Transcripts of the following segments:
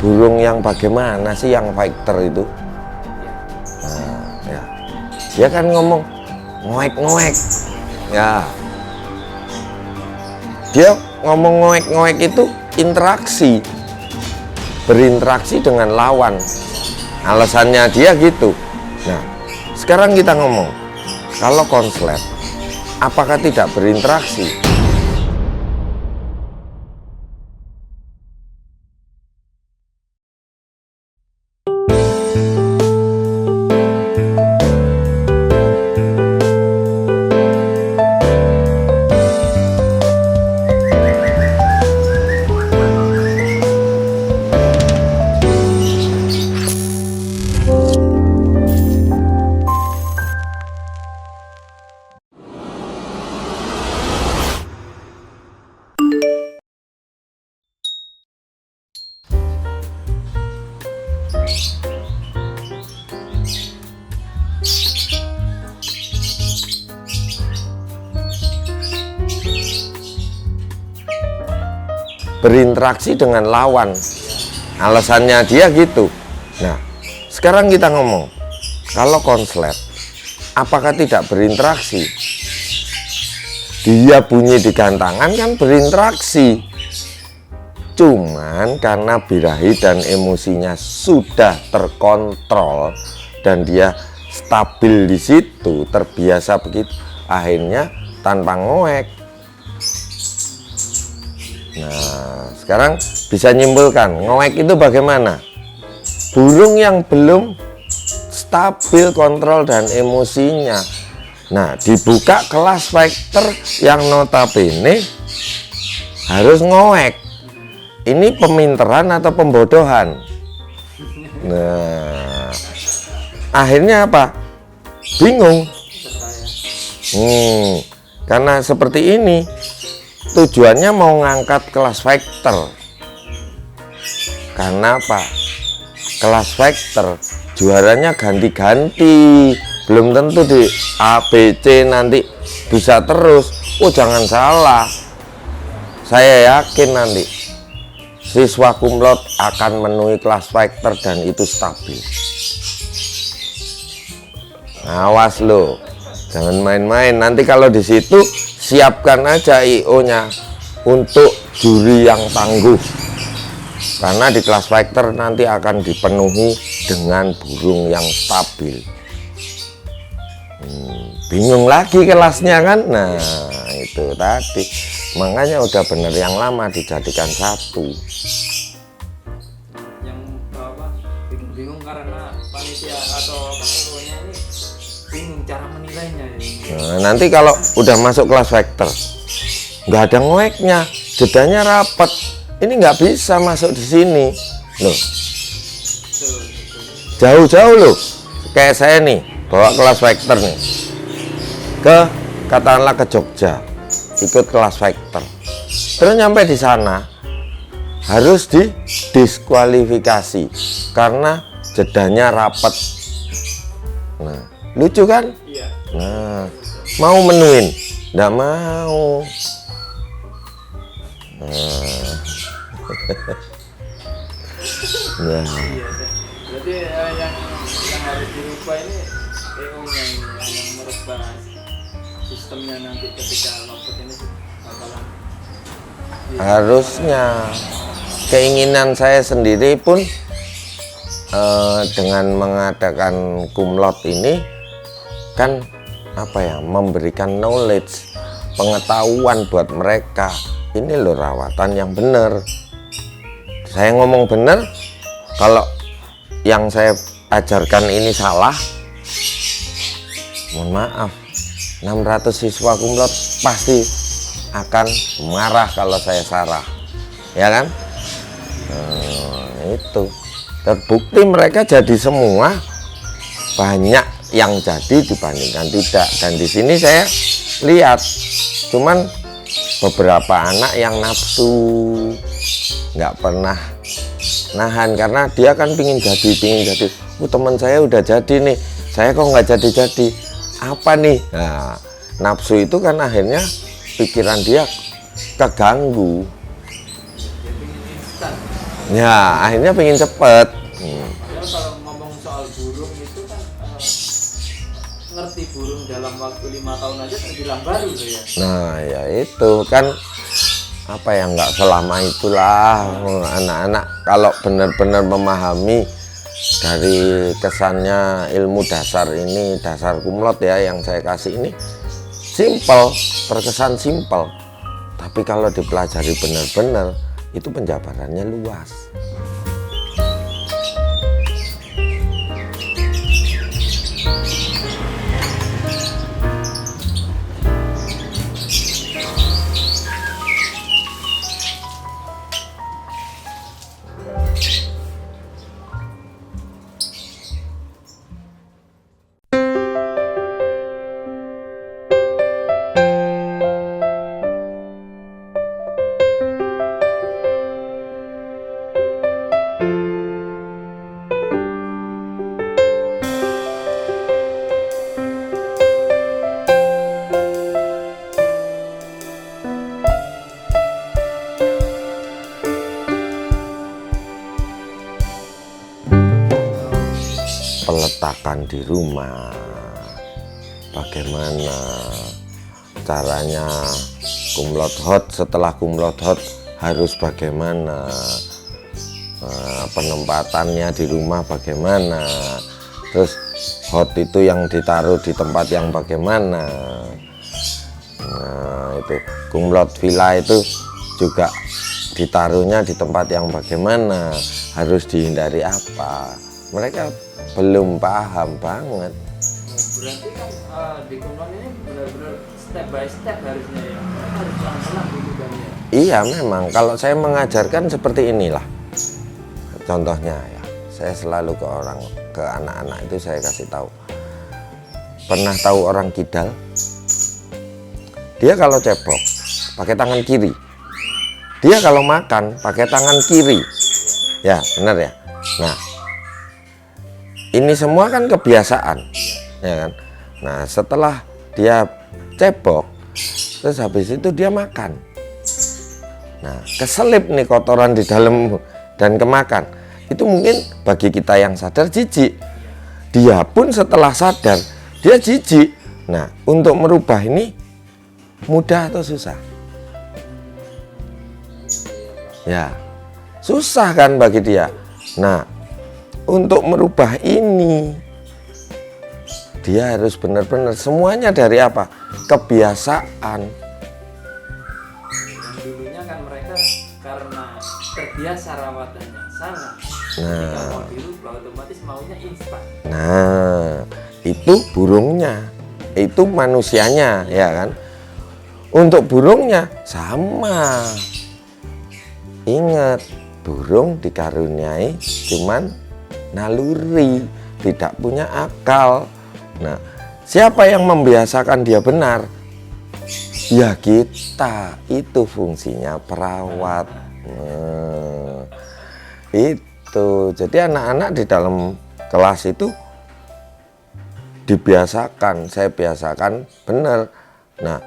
burung yang bagaimana sih yang fighter itu? Nah, ya. Dia kan ngomong ngoek-ngoek. Ya. Dia ngomong ngoek-ngoek itu interaksi. Berinteraksi dengan lawan. Alasannya dia gitu. Nah, sekarang kita ngomong, kalau konslet, apakah tidak berinteraksi? Berinteraksi dengan lawan. Alasannya dia gitu. Nah, sekarang kita ngomong, kalau konslet, apakah tidak berinteraksi? Dia bunyi di gantangan kan berinteraksi. Cuman karena birahi dan emosinya sudah terkontrol dan dia stabil di situ, terbiasa begitu, akhirnya tanpa ngoek. Nah, sekarang bisa nyimpulkan ngoek itu bagaimana? Burung yang belum stabil kontrol dan emosinya. Nah, dibuka kelas fighter yang notabene harus ngoek. Ini peminteran atau pembodohan? Nah, akhirnya apa? Bingung. Karena seperti ini. Tujuannya mau ngangkat kelas fighter. Karena apa? Kelas fighter juaranya ganti-ganti. Belum tentu di A, B, C nanti bisa terus. Oh, jangan salah. Saya yakin nanti siswa kumlot akan memenuhi kelas fighter dan itu stabil. Awas lo. Jangan main-main. Nanti kalau di situ siapkan aja IO-nya untuk juri yang tangguh. Karena di kelas fighter nanti akan dipenuhi dengan burung yang stabil. Bingung lagi kelasnya kan? Nah, itu tadi. Makanya udah bener yang lama dijadikan satu. Yang apa? Bingung karena panitia atau panitia ini bingung cara menilainya ya. Nah, nanti kalau udah masuk kelas fighter nggak ada ngoeknya, jedanya rapat, ini nggak bisa masuk di sini loh, jauh-jauh loh. Kayak saya nih bawa kelas fighter nih katakanlah ke Jogja, ikut kelas fighter, terus nyampe di sana harus didiskualifikasi karena jedanya rapat. Nah, lucu kan? Iya. Nah, mau menuin? Nggak mau. Nah. Nah. Iya. Berarti yang harus dirubah ini EO-nya ini yang merubah sistemnya nanti ketika lompat ini bakalan. Harusnya keinginan saya sendiri pun dengan mengadakan kumlot ini kan apa ya, memberikan knowledge, pengetahuan buat mereka. Ini loh rawatan yang benar. Saya ngomong benar, kalau yang saya ajarkan ini salah, mohon maaf, 600 siswa kumlot pasti akan marah kalau saya salah, ya kan? Itu terbukti mereka jadi semua, banyak yang jadi dibandingkan tidak. Dan di sini saya lihat cuman beberapa anak yang nafsu, nggak pernah nahan karena dia kan pingin jadi. Oh, teman saya udah jadi nih, saya kok nggak jadi apa nih? Nah, nafsu itu kan akhirnya pikiran dia keganggu. Ya, akhirnya pengen cepet. Padahal kalau ngomong soal burung itu kan ngerti burung dalam waktu 5 tahun aja terbilang baru tuh ya. Nah, ya itu kan apa ya, nggak selama itulah anak-anak kalau benar-benar memahami dari kesannya ilmu dasar ini, dasar kumlot ya yang saya kasih ini simpel, terkesan simpel. Tapi kalau dipelajari benar-benar itu penjabarannya luas. Peletakan di rumah, bagaimana caranya kumlot hot, setelah kumlot hot harus bagaimana, penempatannya di rumah bagaimana, terus hot itu yang ditaruh di tempat yang bagaimana. Nah itu kumlot villa itu juga ditaruhnya di tempat yang bagaimana, harus dihindari apa, mereka belum paham banget. Berarti kan di kumlot ini benar-benar step by step harusnya ya, harus pelan-pelan dulu kan ya. Iya memang, kalau saya mengajarkan seperti inilah contohnya ya, saya selalu ke anak-anak itu saya kasih tahu. Pernah tahu orang kidal? Dia kalau cebok pakai tangan kiri, dia kalau makan pakai tangan kiri, ya benar ya. Nah ini semua kan kebiasaan, ya kan. Nah setelah dia cebok, terus habis itu dia makan. Nah keselip nih kotoran di dalam dan kemakan. Itu mungkin bagi kita yang sadar jijik. Dia pun setelah sadar dia jijik. Nah untuk merubah ini mudah atau susah? Ya susah kan bagi dia. Nah untuk merubah ini dia harus benar-benar semuanya dari apa? Kebiasaan. Yang dulunya kan mereka karena terbiasa rawatan yang salah. Nah, Jika mau dirubah otomatis maunya instan. nah itu burungnya, itu manusianya, ya kan? Untuk burungnya sama. Ingat, burung dikaruniai cuman naluri, tidak punya akal. Nah, siapa yang membiasakan dia benar? Ya kita, itu fungsinya perawat. Nah, itu. Jadi anak-anak di dalam kelas itu dibiasakan, saya biasakan benar. Nah,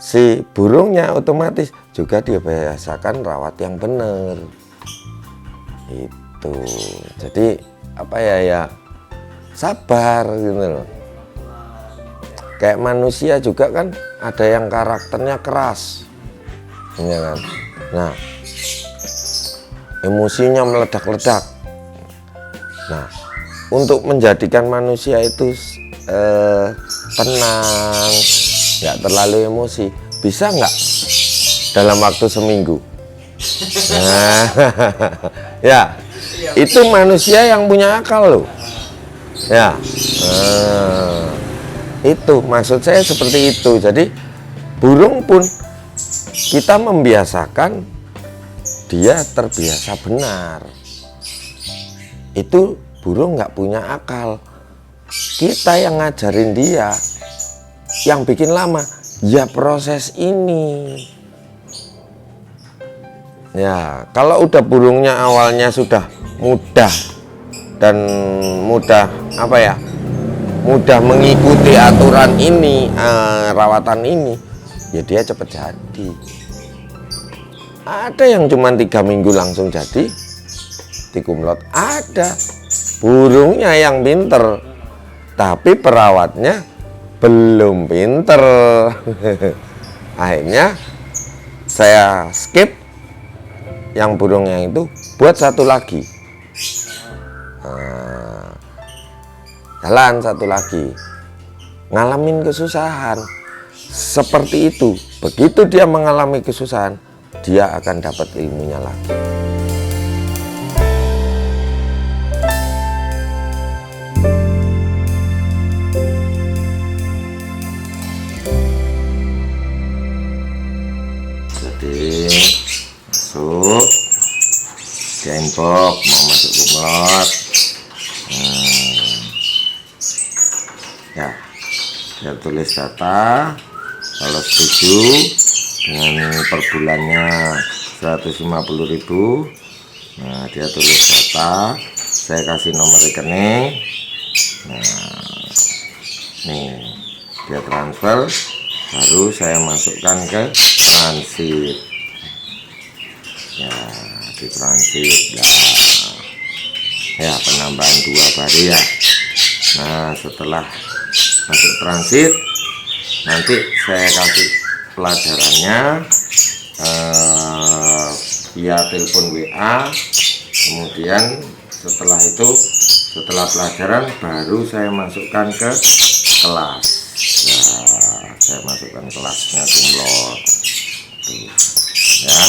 si burungnya otomatis juga dibiasakan rawat yang benar. Itu. Jadi apa ya sabar gitu loh. Kayak manusia juga kan ada yang karakternya keras, ya kan. Nah, emosinya meledak-ledak. Nah, untuk menjadikan manusia itu tenang, nggak terlalu emosi, bisa nggak dalam waktu seminggu? Nah, ya, itu manusia yang punya akal loh. Ya, itu maksud saya seperti itu. Jadi burung pun kita membiasakan dia terbiasa benar. Itu burung nggak punya akal. Kita yang ngajarin dia, yang bikin lama, ya proses ini. Ya, kalau udah burungnya awalnya sudah mudah dan mudah apa ya, mudah mengikuti aturan ini, rawatan ini, ya dia cepat jadi. Ada yang cuma 3 minggu langsung jadi dikumlot, ada burungnya yang pinter tapi perawatnya belum pinter. Akhirnya saya skip yang burungnya itu, buat satu lagi. Nah, jalan satu lagi, ngalamin kesusahan seperti itu. Begitu dia mengalami kesusahan, dia akan dapat ilmunya lagi. Jadi masuk di inbox, mau masuk kumlot. Ya, dia tulis data, kalau setuju dengan per bulannya 150.000. Nah, dia tulis data, saya kasih nomor rekening. Nah, nih dia transfer, baru saya masukkan ke transit. Ya, di transit ya penambahan 2 baru ya. Nah, setelah masuk transit, nanti saya kasih pelajarannya via telepon WA. Kemudian setelah itu, setelah pelajaran baru saya masukkan ke kelas. Ya, saya masukkan kelasnya kumlot ya.